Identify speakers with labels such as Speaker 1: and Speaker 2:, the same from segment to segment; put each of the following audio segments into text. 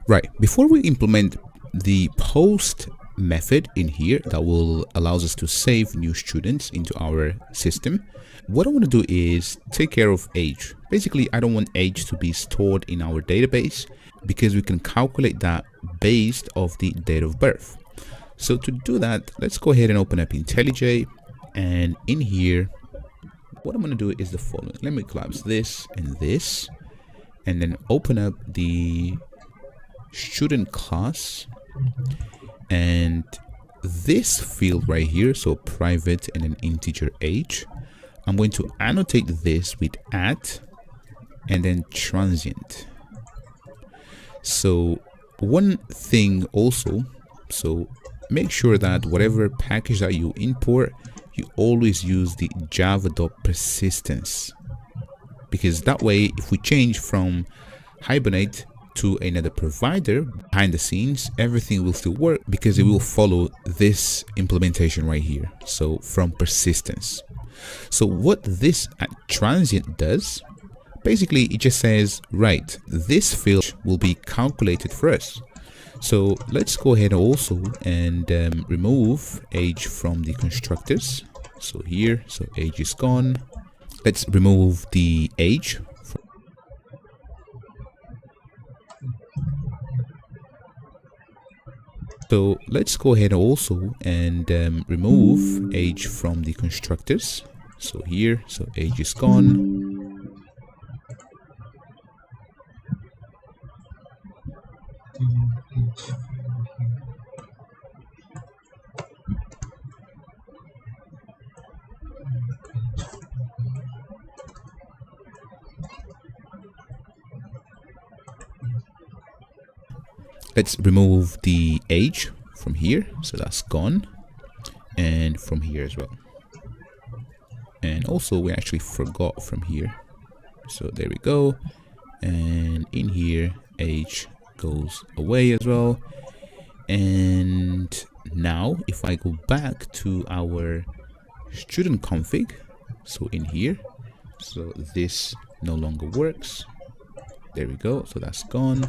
Speaker 1: Right, before we implement the post method in here that will allows us to save new students into our system, what I want to do is take care of age. Basically, I don't want age to be stored in our database because we can calculate that based off the date of birth. So to do that, let's go ahead and open up IntelliJ, and in here what I'm going to do is the following. Let me collapse this and this, and then open up the student class, and this field right here, so private and an integer age, I'm going to annotate this with @ and then transient. So one thing also, so make sure that whatever package that you import, you always use the java.persistence, because that way if we change from Hibernate to another provider behind the scenes, everything will still work because it will follow this implementation right here. So from persistence. So what this transient does, basically it just says, right, this field will be calculated for us. So let's go ahead also and remove age from the constructors. So here, so age is gone. Let's remove the age. So let's go ahead also and remove age from the constructors. So here, so age is gone. Let's remove the age from here, so that's gone, and from here as well. And also we actually forgot from here, so there we go. And in here age goes away as well. And now if I go back to our student config, so in here, so this no longer works. There we go, so that's gone.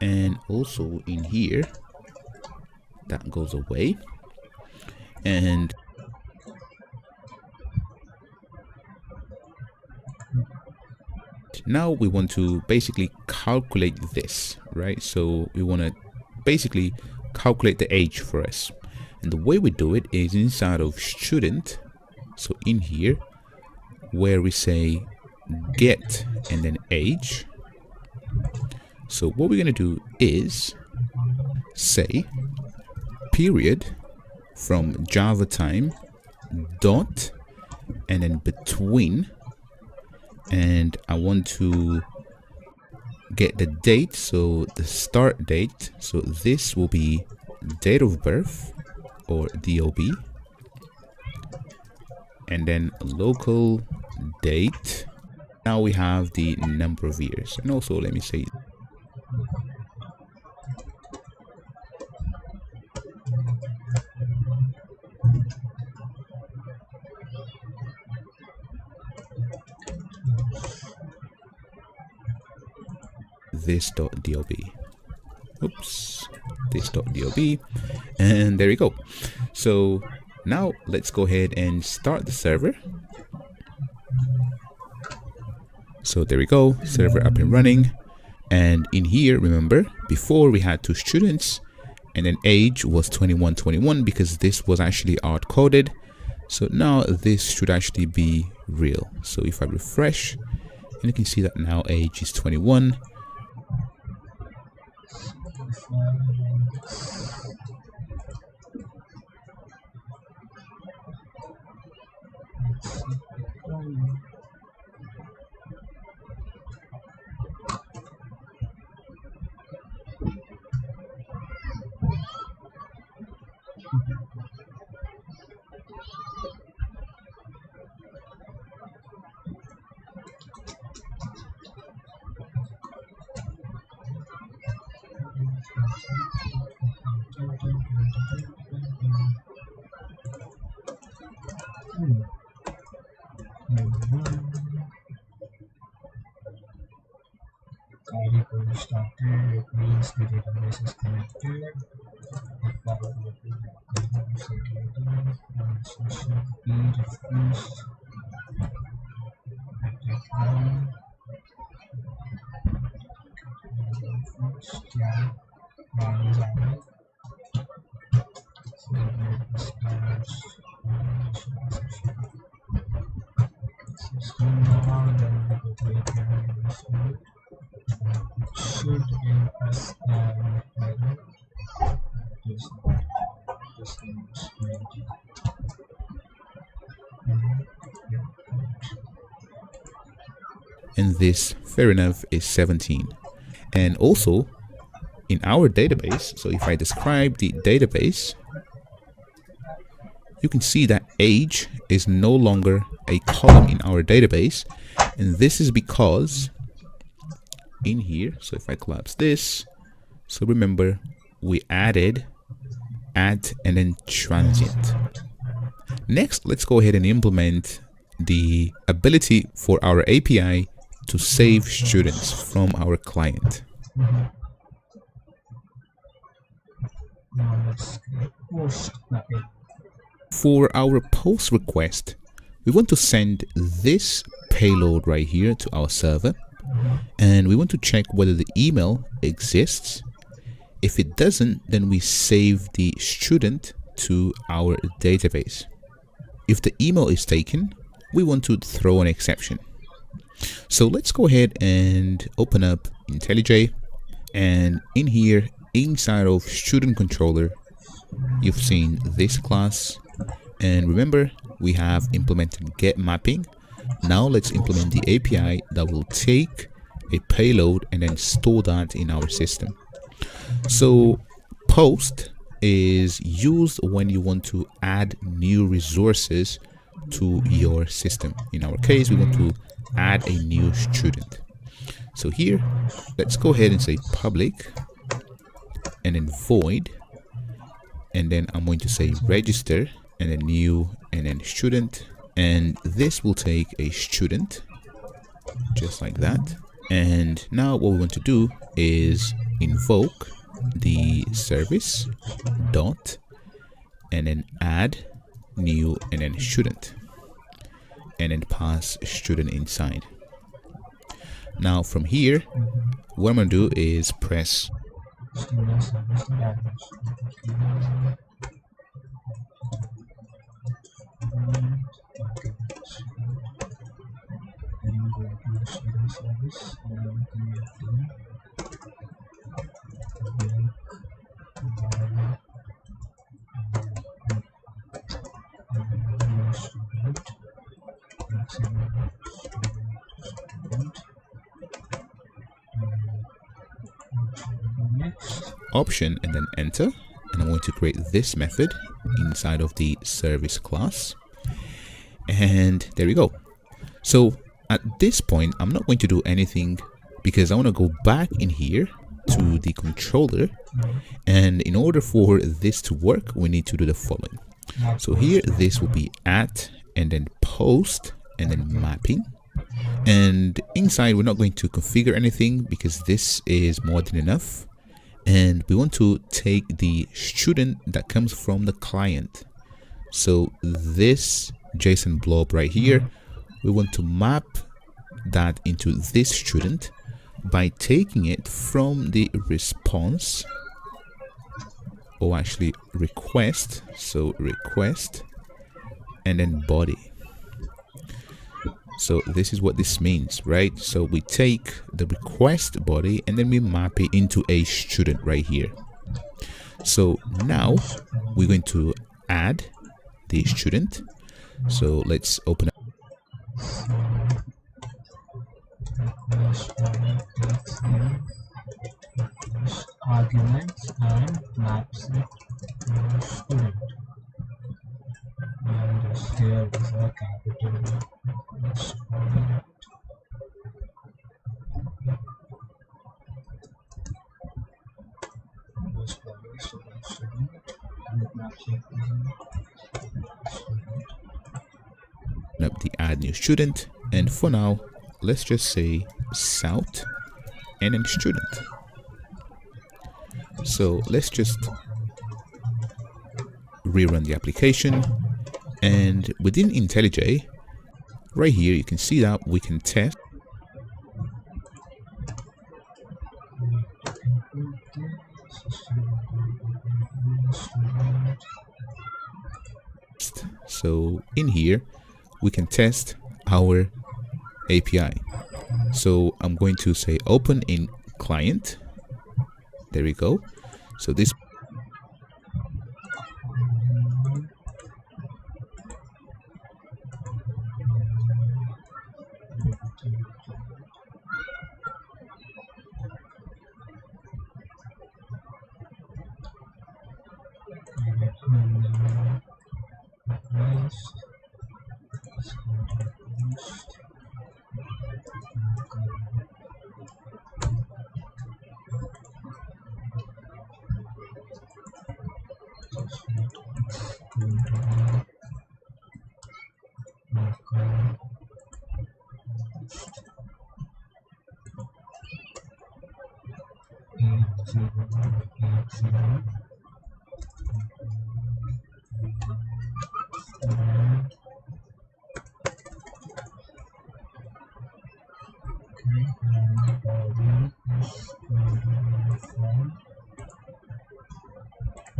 Speaker 1: And also in here that goes away. And now we want to basically calculate this, right? So we want to basically calculate the age for us, and the way we do it is inside of student, so in here where we say get and then age. So what we're going to do is say period from Java time dot and then between, and I want to get the date, so the start date, so this will be date of birth or DOB, and then local date. Now we have the number of years, and also let me say this.dob. Oops, this.dob, and there we go. So now let's go ahead and start the server. So there we go, server up and running. And in here, remember, before we had 2 students and then age was 2121 because this was actually hard coded. So now this should actually be real. So if I refresh, and you can see that now age is 21.
Speaker 2: database is connected. The power will be session P refresh. Should impress
Speaker 1: and this, fair enough, is 17. And also in our database, so if I describe the database, you can see that age is no longer a column in our database, and this is because in here, so if I collapse this, so remember we added add and then transient. Next, let's go ahead and implement the ability for our API to save students from our client. For our post request, we want to send this payload right here to our server, and we want to check whether the email exists. If it doesn't, then we save the student to our database. If the email is taken, we want to throw an exception. So let's go ahead and open up IntelliJ, and in here, inside of student controller, you've seen this class, and remember we have implemented get mapping. Now let's implement the API that will take a payload and then store that in our system. So post is used when you want to add new resources to your system. In our case, we want to add a new student. So here, let's go ahead and say public and then void, and then I'm going to say register and then new and then student, and this will take a student just like that. And now what we want to do is invoke the service dot and then add new and then student, and then pass student inside. Now from here, what I'm going to do is press option and then enter, and I'm going to create this method inside of the service class, and there we go. So at this point, I'm not going to do anything because I want to go back in here to the controller, and in order for this to work, we need to do the following. So here, this will be at and then post and then mapping, and inside we're not going to configure anything because this is more than enough. And we want to take the student that comes from the client. So this JSON blob right here, we want to map that into this student by taking it from the response, or actually request. So request and then body. So this is what this means, right? So we take the request body and then we map it into a student right here. So now we're going to add the student. So let's open up.
Speaker 2: Arguments and maps it to student. And here is a capital student.
Speaker 1: Up the add new student, and for now let's just say South and then student. So let's just rerun the application, and within IntelliJ, right here you can see that we can test. So in here we can test our API. So I'm going to say open in client. There we go. So this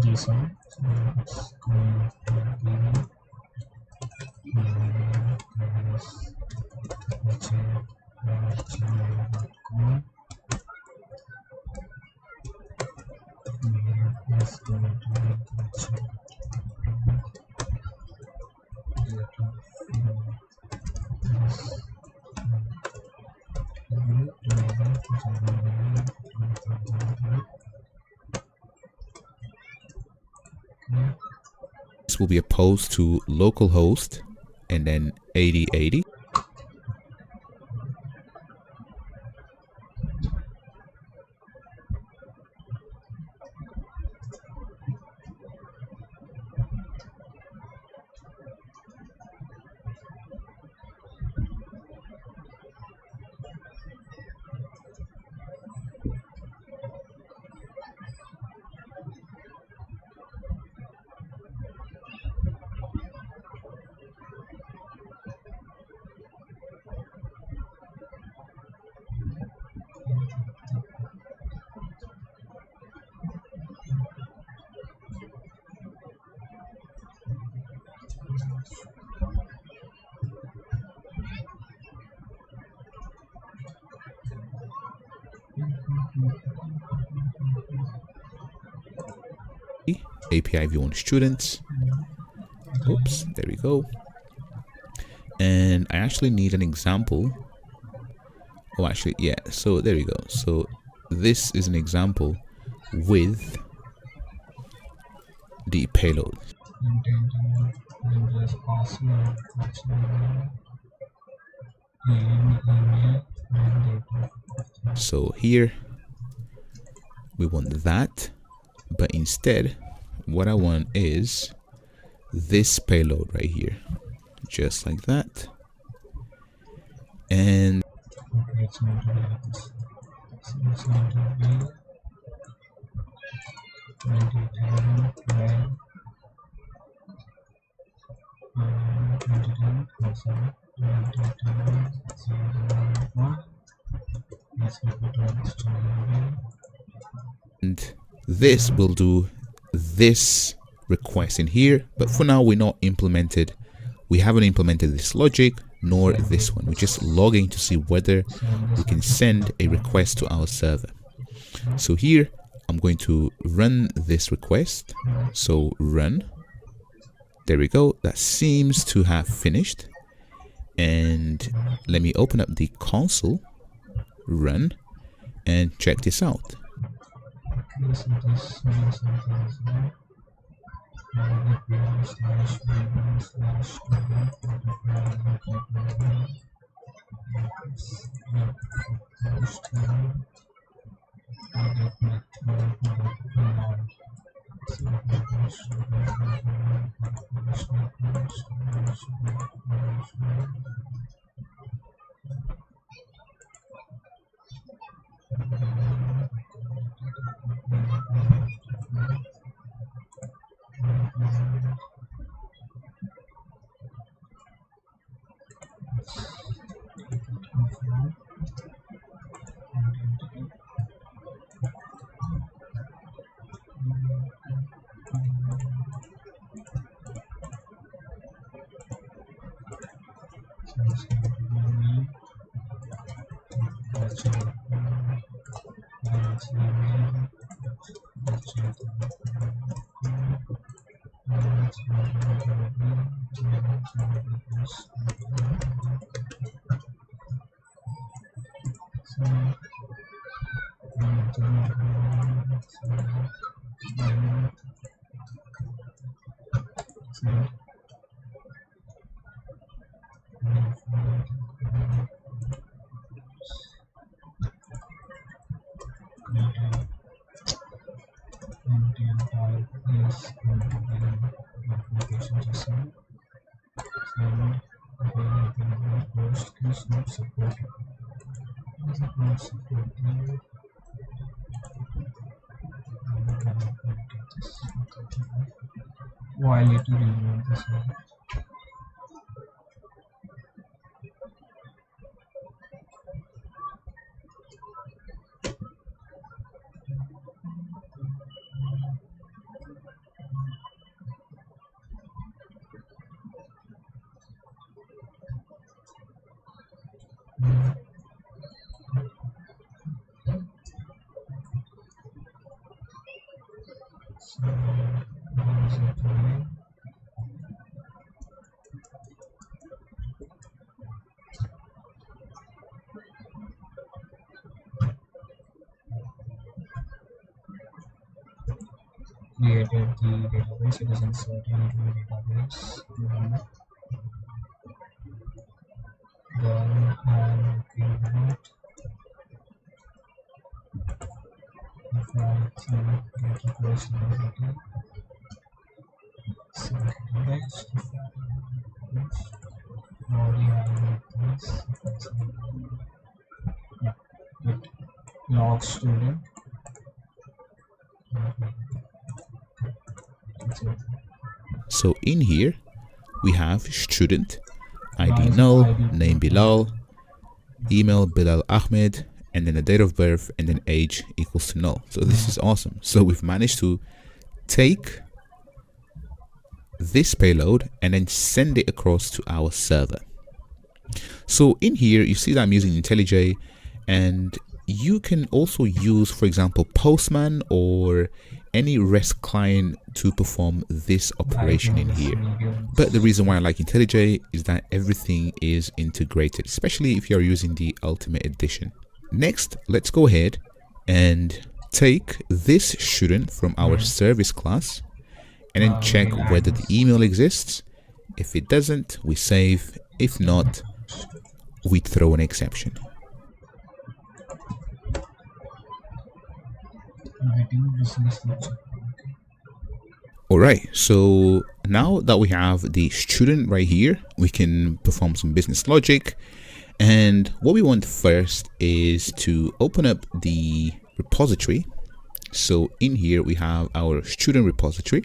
Speaker 2: JSON. So it's going to be gmail.com. It's going to
Speaker 1: will be a post to localhost and then 8080. API view on students. Oops, there we go. And I actually need an example. Oh, actually, yeah. So there we go. So this is an example with the payload. So here we want that, but instead what I want is this payload right here, just like that. And
Speaker 2: it's going to be like this. So it's going to be 27 12 22 sorry 22 01. Yes, we put on this channel.
Speaker 1: And this will do this request in here, but for now we haven't implemented this logic nor this one. We're just logging to see whether we can send a request to our server. So here I'm going to run this request. So run. There we go. That seems to have finished. And let me open up the console, run, and check this out.
Speaker 2: So this means something Why later remove this one? Created the database, it is inserted into the database. Then I'm looking at if I get request identity, select next, already have this, yeah, it log student.
Speaker 1: So in here we have student, ID null, name Bilal, email Bilal Ahmed, and then the date of birth, and then age equals to null. So this is awesome. So we've managed to take this payload and then send it across to our server. So in here you see that I'm using IntelliJ, and you can also use, for example, Postman or any REST client to perform this operation in here. But the reason why I like IntelliJ is that everything is integrated, especially if you're using the Ultimate Edition. Next, let's go ahead and take this student from our service class and then check whether the email exists. If it doesn't, we save. If not, we throw an exception. Alright, so now that we have the student right here, we can perform some business logic. And what we want first is to open up the repository. So in here we have our student repository,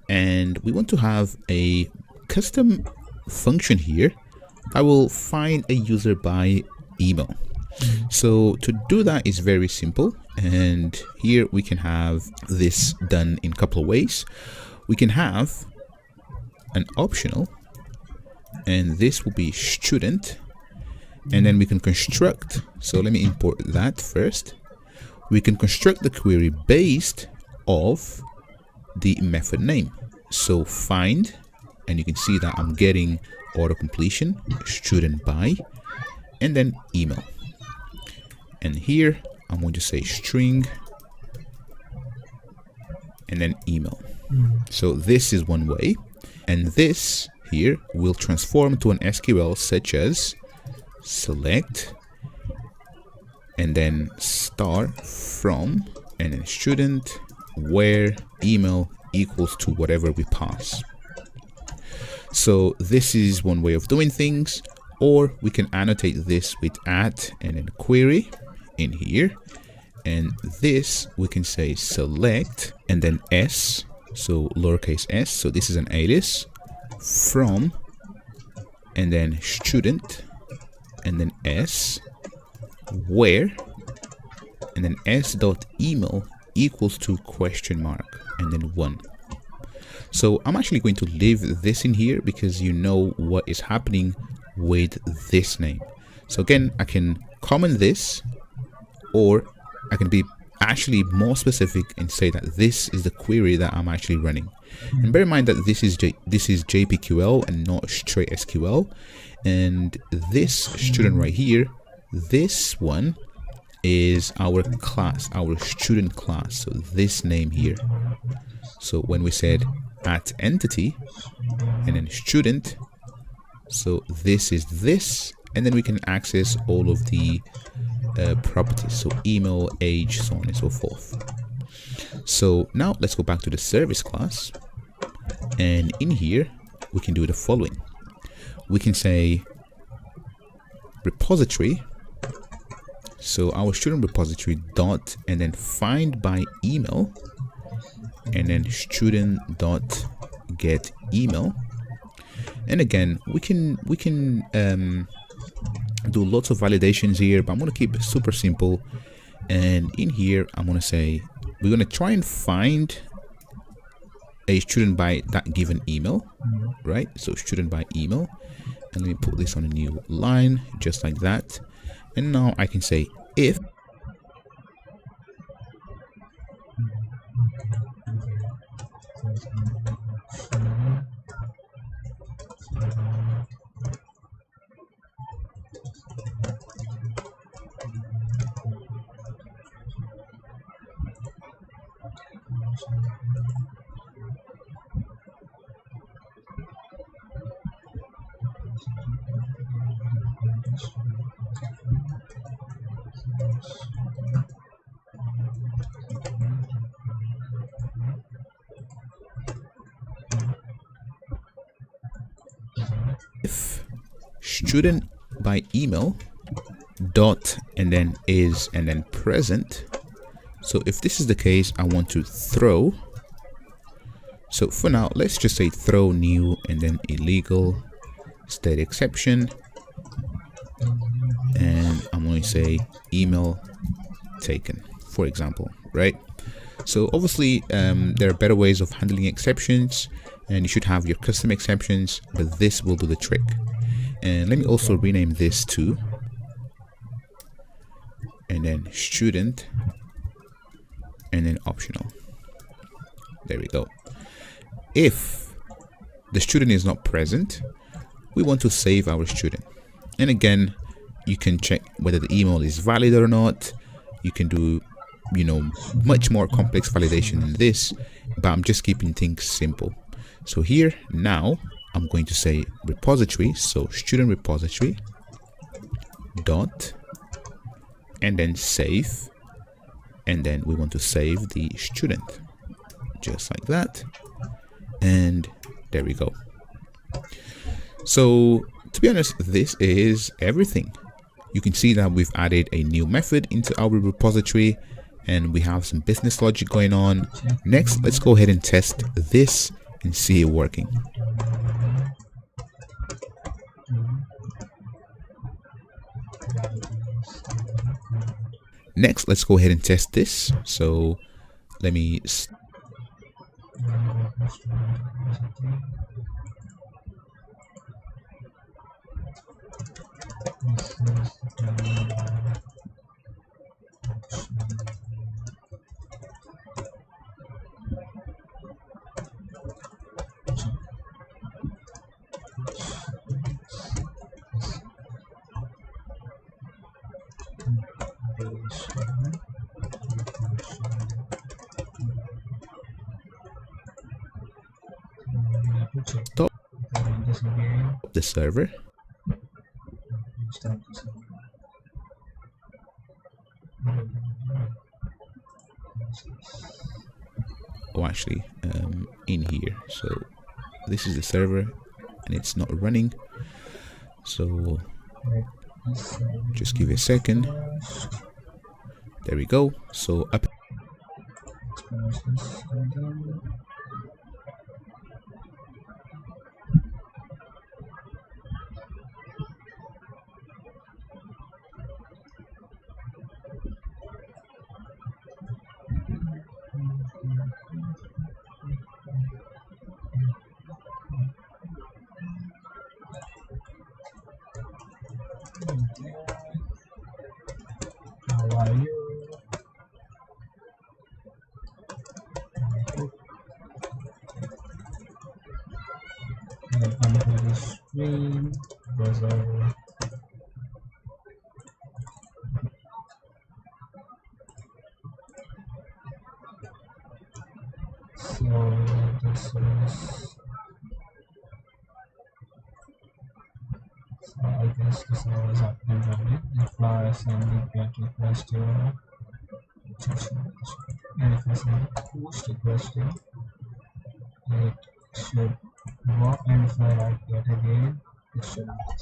Speaker 1: and we want to have a custom function here. I will find a user by email. So to do that is very simple, and here we can have this done in a couple of ways. We can have an optional, and this will be student, and then we can construct. So let me import that first. We can construct the query based off the method name. So find, and you can see that I'm getting auto completion, student by, and then email. And here I'm going to say string and then email. So this is one way, and this here will transform to an SQL such as select and then star from and then student where email equals to whatever we pass. So this is one way of doing things, or we can annotate this with at and then query in here, and this we can say select and then s, so lowercase s, so this is an alias, from and then student and then s where and then s dot email equals to question mark and then 1. So I'm actually going to leave this in here because you know what is happening with this name. So again, I can comment this, or I can be actually more specific and say that this is the query that I'm actually running. And bear in mind that this is JPQL and not straight SQL. And this student right here, this one is our class, our student class. So this name here. So when we said at entity and then student, so this is this, and then we can access all of the properties, so email, age, so on and so forth. So now let's go back to the service class, and in here we can do the following. We can say repository, so our student repository dot and then find by email, and then student dot get email. And again, we can do lots of validations here, but I'm going to keep it super simple. And in here, I'm going to say we're going to try and find a student by that given email, right? So student by email, and let me put this on a new line just like that. And now I can say if student by email dot and then is and then present. So if this is the case, I want to throw. So for now, let's just say throw new and then illegal state exception, and I'm going to say email taken, for example, right? So obviously there are better ways of handling exceptions, and you should have your custom exceptions, but this will do the trick. And let me also rename this to, and then student, and then optional. There we go. If the student is not present, we want to save our student. And again, you can check whether the email is valid or not. You can do, you know, much more complex validation than this, but I'm just keeping things simple. So here now I'm going to say repository, so student repository dot and then save, and then we want to save the student just like that, and there we go. So to be honest, this is everything. You can see that we've added a new method into our repository, and we have some business logic going on. Next, let's go ahead and test this and see it working. Next, let's go ahead and test this. So let me stop the server. Oh, actually, in here. So this is the server, and it's not running. So just give it a second. There we go. So up.
Speaker 2: How are you? Welcome to the stream. Browser. So this is, so I guess this was up and running. If I send the get request here, and if I send post request here, it should work, and if I write get again, it should work.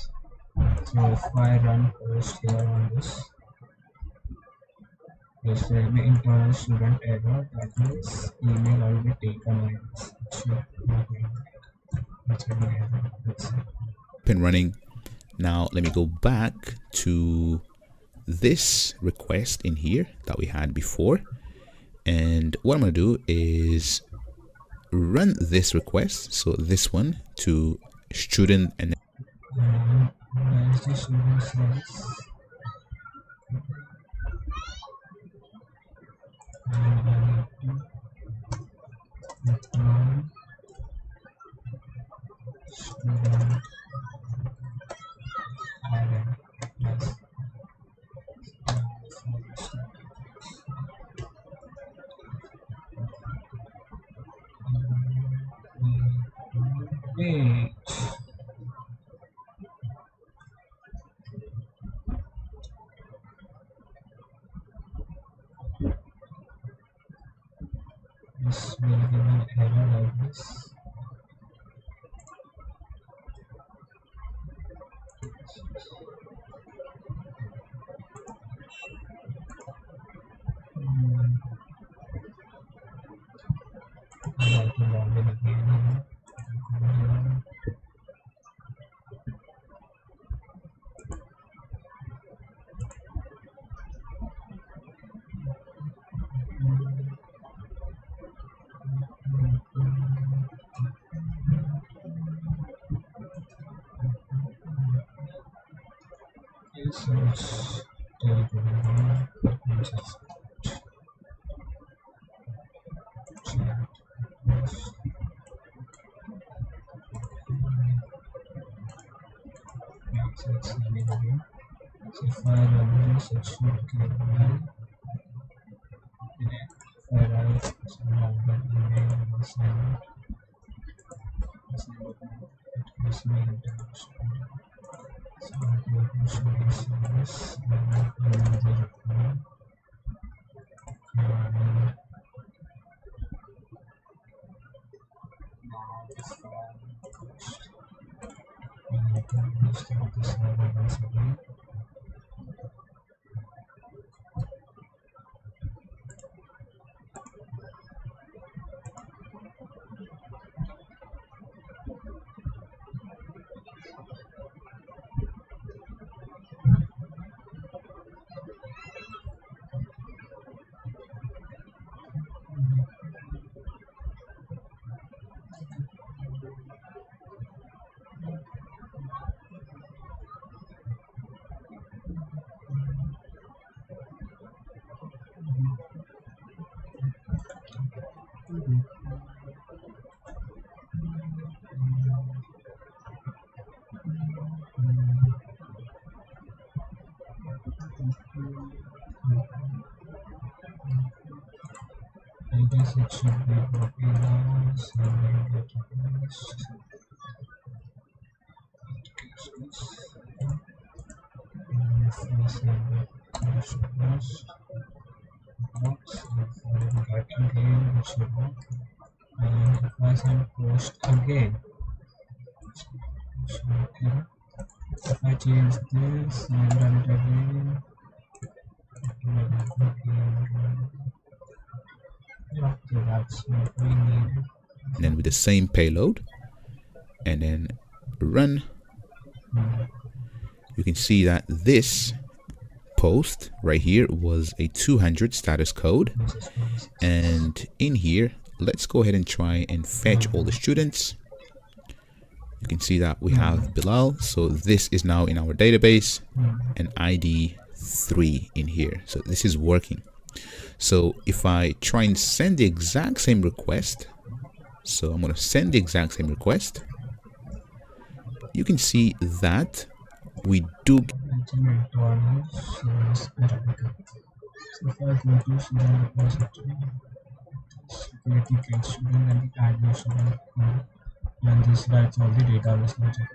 Speaker 2: So if I run post here on this, yes, there will be internal student error, that means email will be taken on this. It should not be that's an error. That's it.
Speaker 1: Up and running. Now let me go back to this request in here that we had before, and what I'm going to do is run this request, so this one to student, and
Speaker 2: Where's the student service? And I need to return student parent. Yes. Wait. This will give an error like this. I have to log in again here. Okay, so it's terrible. Let me just chat. Yes. Yeah, so it's running again. So if I run this, it should get well. If I write some longer email, it will send it. It gives me internal student. So I go to student service and I run the reply. And now if I post, and I can restart the server once again. I guess it should be working now. So I get request. Applications. And if I send it to post box, if I get again, it should work. And if I send post again, it should work here. If I change this and run it again, okay, that's what we needed.
Speaker 1: and then with the same payload, and then run, you can see that this post right here was a 200 status code, and in here let's go ahead and try and fetch all the students. You can see that we have Bilal. So this is now in our database and ID 3 in here. So this is working. So if I try and send the exact same request, so I'm going to send the exact same request, you can see that we do
Speaker 2: So if I go to student repository, create the create student and the add new student, and this writes all the database logic.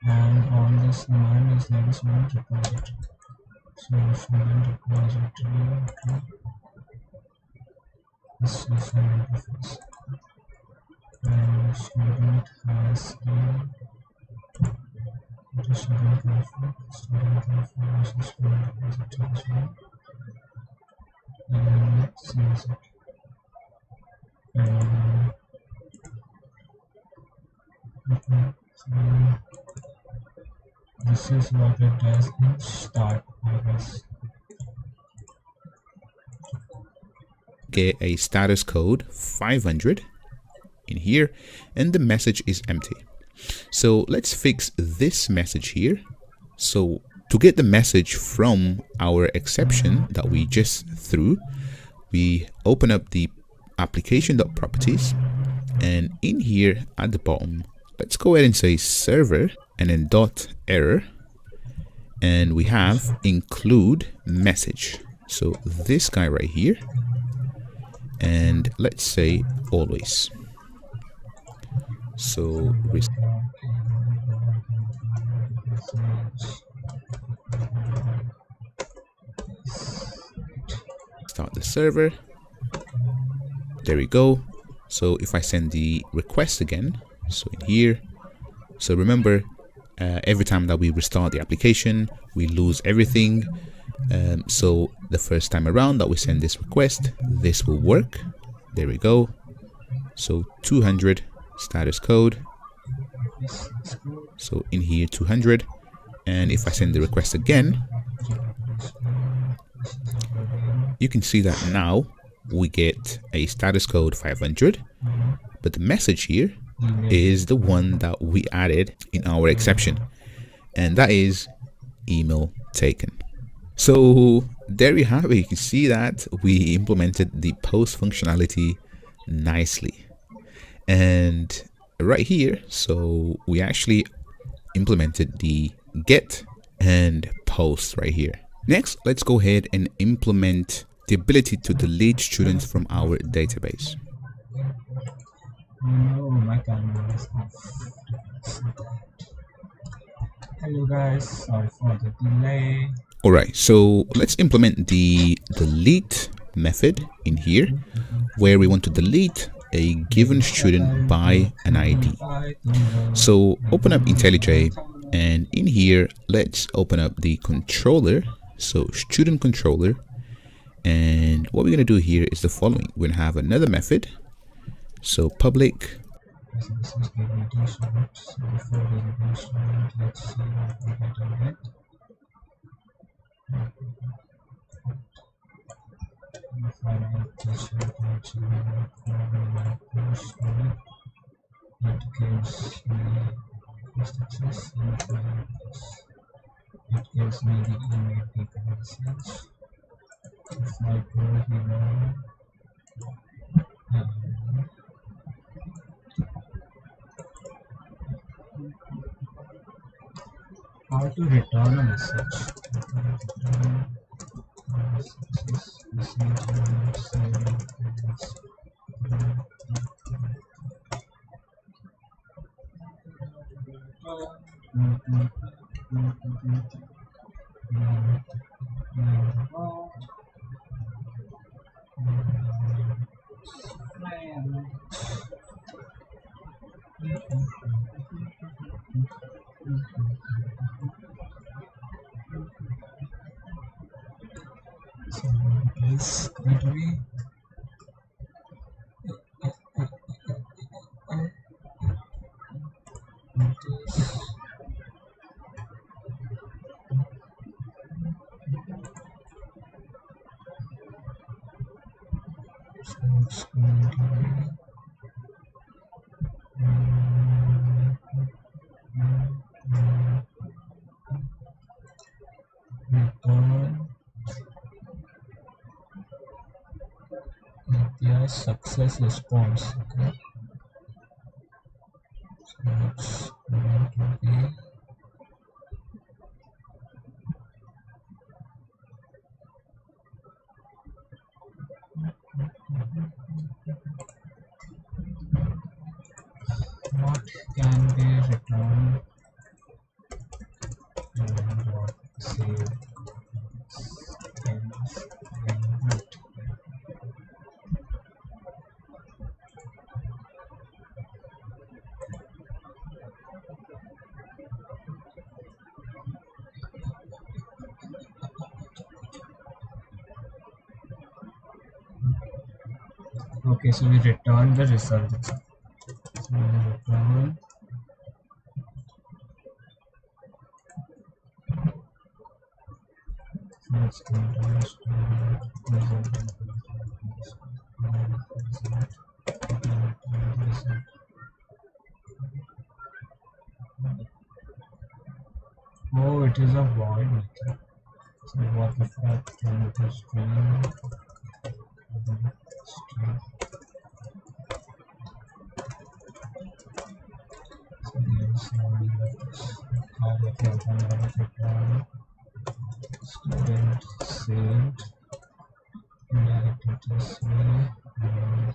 Speaker 2: And on this command is like student repository. So student repository, okay. This is an interface. And student has the student config versus student repository as well. And let's see it. Okay, so this is what it does in start, I guess.
Speaker 1: get a status code 500 in here, and the message is empty. So let's fix this message here. So to get the message from our exception that we just threw, we open up the application.properties, and in here at the bottom, let's go ahead and say server and then dot error, and we have include message. So this guy right here, and let's say always. So start the server. There we go. So if I send the request again, so in here, so remember, every time that we restart the application, we lose everything. So the first time around that we send this request, this will work. There we go. So 200 status code. So in here 200, and if I send the request again, you can see that now we get a status code 500, but the message here is the one that we added in our exception, and that is email taken. So there you have it. You can see that we implemented the post functionality nicely. And right here, so we actually implemented the get and post right here. Next, let's go ahead and implement the ability to delete students from our database.
Speaker 2: No, my camera is off. Hello guys, sorry for the delay.
Speaker 1: Alright, so let's implement the delete method in here, where we want to delete a given student by an ID. So open up IntelliJ, and in here, let's open up the controller, so student controller. And what we're going to do here is the following. We're going to have another method. So public.
Speaker 2: So this is the video student. So before the video student, let's see what we get on it. If I write this actually it gives me first access, it gives me the email taken message. If I go here how to return a message. So it is going to be a success response. Okay, so it's going to be what can be returned and what saved Springboot. Okay, so we return the result. So we return let's go to the oh, it is a void method. So what if I turn to string? String. So there's how we can return student saved directed this way and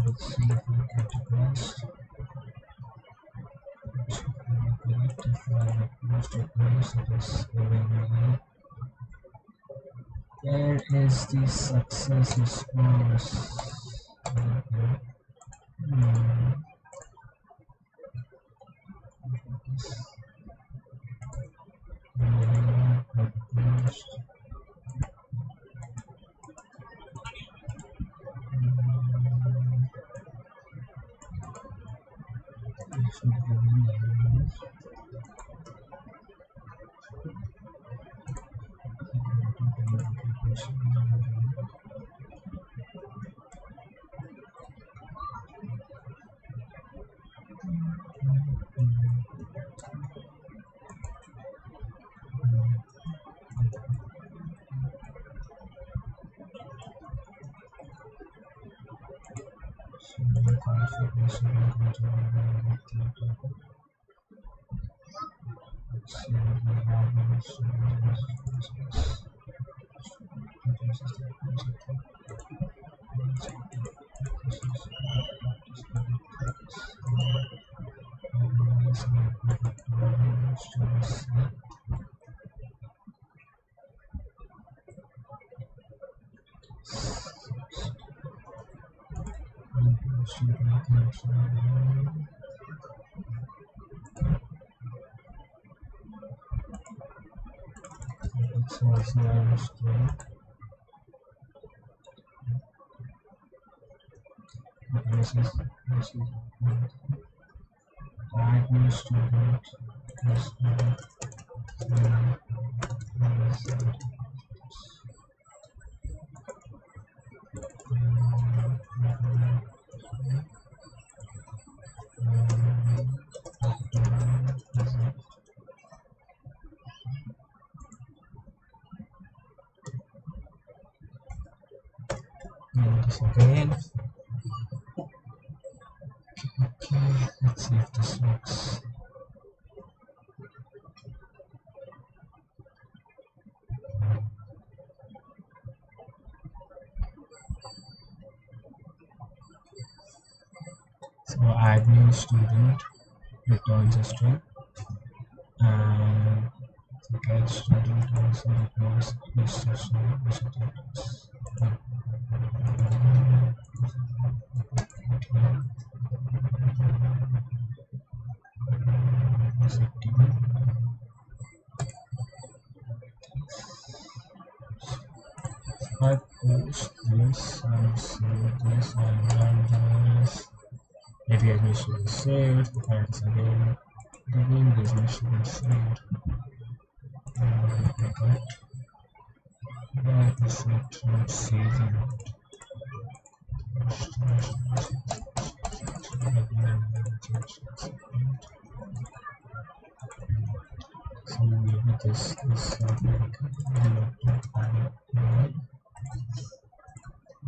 Speaker 2: let's see if we get across. Where is the success response? This is add new student. This again. Okay, let's see if this works. So add new student returns a string, and the get student also returns list of students. I post this and save this and run this. Maybe I should be saved. Thanks again. The game business should be saved. But why is it not saving? So maybe this is something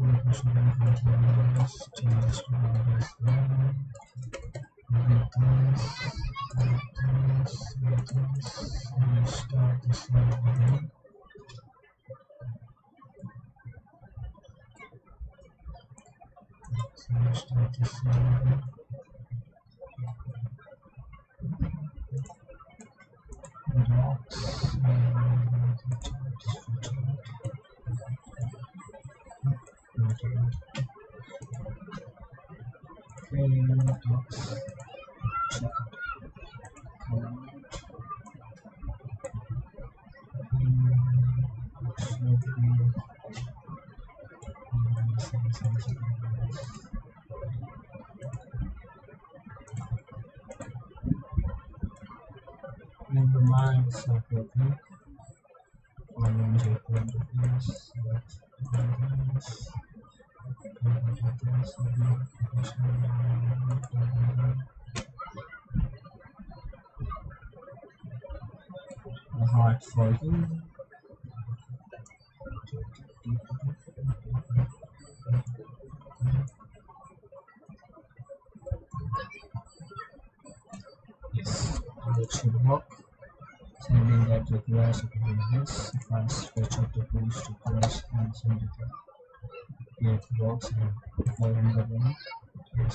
Speaker 2: we should have this change to this one. Start this one again. So start this one again. Docs. Docs. Never mind, so quickly. Hard for you. Yes, it should work. Sending that requires it to do this. If I switch up the post to post and send it, it works and following the one. Yes,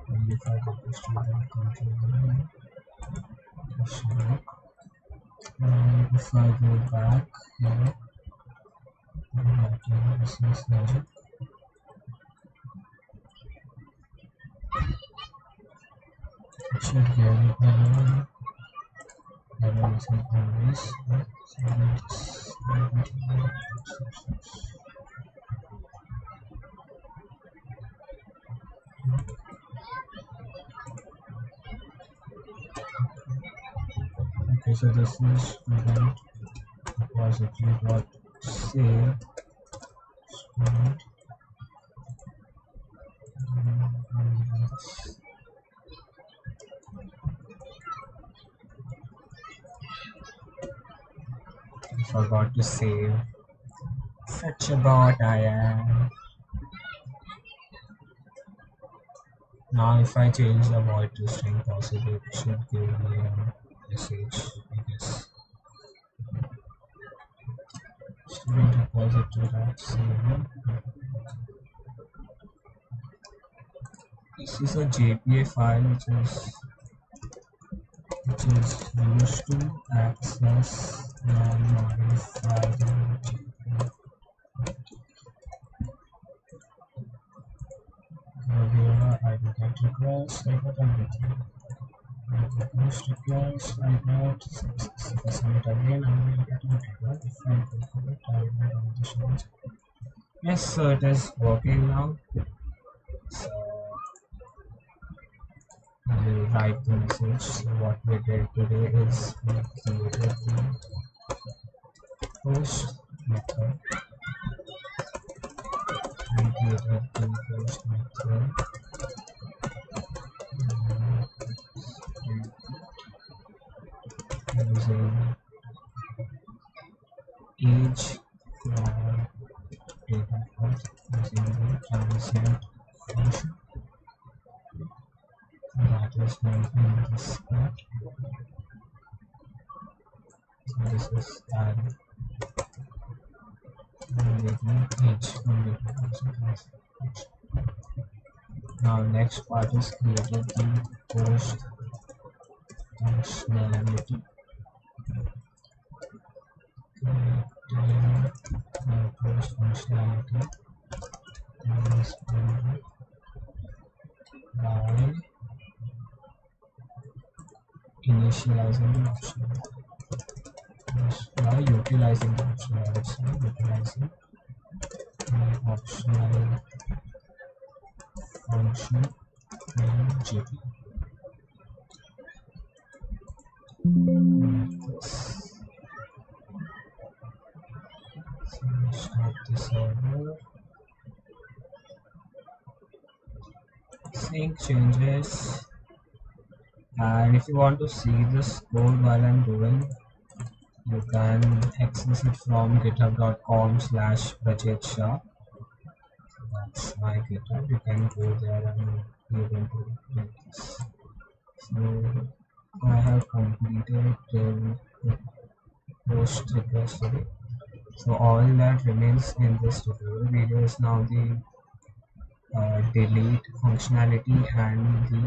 Speaker 2: and if I go to student control, it should work. And if I go back here, this is logic. It should give me error. Error is not always. Okay, so this is student repository dot save student. I forgot to save. Such a bot I am. Now if I change the void to string possible, it should give me a message, I guess. Student repository dot save. This is a JPA file which is used to access non-modify the JPA. Here I will get request, I got everything. Post request, I got success. If I submit again, I will get an error. If I go for it, I will run the show. Yes, so it is working now. So I will write the message. So what we did today is we created the post method. We created the post method. Using age for data type using the transient function. That is making this part. So this is add age only. Now next part is created the post functionality. Post functionality by initializing the option, by utilizing the option, I would say, utilizing the optional function in GP. So start the server, sync changes, and if you want to see this code while I'm doing, you can access it from github.com/Prajet Shah. That's my GitHub. You can go there and be able to do this. So I have completed till the post request today. So all that remains in this tutorial video is now the delete functionality and the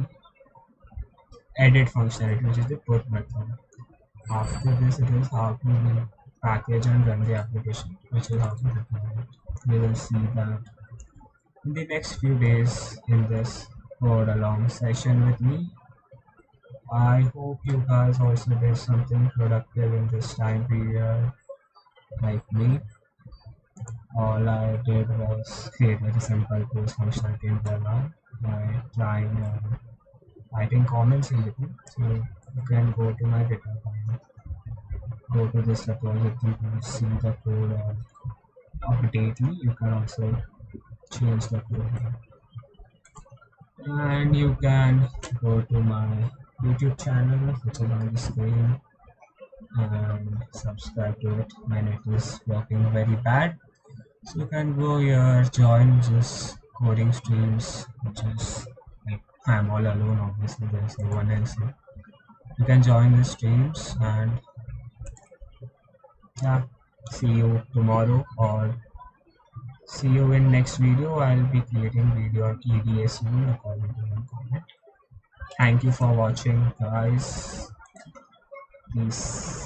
Speaker 2: edit functionality, which is the put method. After this, it is how to package and run the application, which is how to deploy it. We will see that in the next few days in this code along session with me. I hope you guys also did something productive in this time period like me. All I did was create a simple post functionality in Java by trying writing comments in between. So you can go to my GitHub and go to this repository to see the code or update me. You can also change the code. And you can go to my YouTube channel, which is on the screen, and subscribe to it. My net is working very bad, so you can go here, join this coding streams, which is like I'm all alone. Obviously, there's no one else here. You can join the streams, and yeah, see you tomorrow or see you in next video. I'll be creating video on EDSU according to your comment. Thank you for watching, guys. Peace.